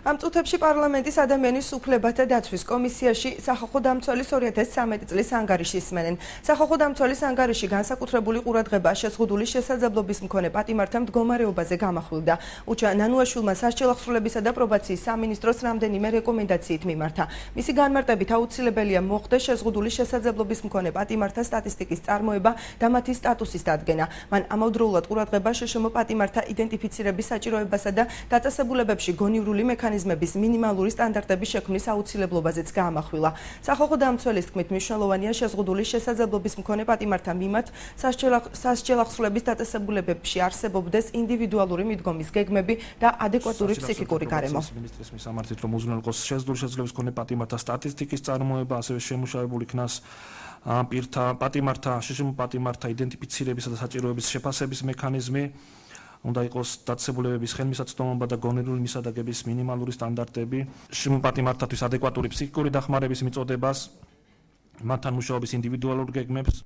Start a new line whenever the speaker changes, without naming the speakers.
Am წუთებში პარლამენტის ადამიანის უფლებათა დაცვის კომისიაში სახალხო დამცველის 2013 წლის ანგარიში ისმენენ. სახალხო დამცველის ანგარიში განსაკუთრებული ყურადღება შეზღუდული შესაძლებლობის მქონე პატიმართა მდგომარეობაზე გამახვილდა. უჩა ნანუაშვილმა სასჯელ ახსრულებისა და პრობაციის სამინისტროს რამდენიმე რეკომენდაციით მიმართა. მისი განმარტებით აუცილებელია მოხდეს შეზღუდული შესაძლებლობის მქონე პატიმართა სტატისტიკის წარმოება და მათი სტატუსის დადგენა. მან ამავდროულად ყურადღება შეშმო პატიმართა იდენტიფიცირების საჭიროებასა და დაწესებულებებში გონივრული მექანიზმების მინიმალური სტანდარტების შექმნის აუცილებლობაზეც გაამახვილა. სახალხო დამცველის თქმით მნიშვნელოვანია შეზღუდული შესაძლებლობის მქონე პატიმართა მიმართ სასჯელ ახსრულების დაწესებულებებში არსებობდეს ინდივიდუალური მიდგომის გეგმები და ადეკვატური ფსიქიკური გარემო.
მინისტრის მისამართით რომ უზრუნველყოს შეზღუდული შესაძლებლობის მქონე პატიმართა სტატისტიკის წარმოება, ასევე შემუშავებული იქნას პატიმართა პატიმართა იდენტიფიცირებისა და საჭიროების შეფასების მექანიზმი. უნდა იყოს დაწესებულებების ხელმისაწვდომობა და გონივრული მისადაგების მინიმალური სტანდარტები, პატიმართათვის ადეკვატური ფსიქიკური დახმარების მიწოდებას, მათთან მუშაობის ინდივიდუალურ გეგმებს.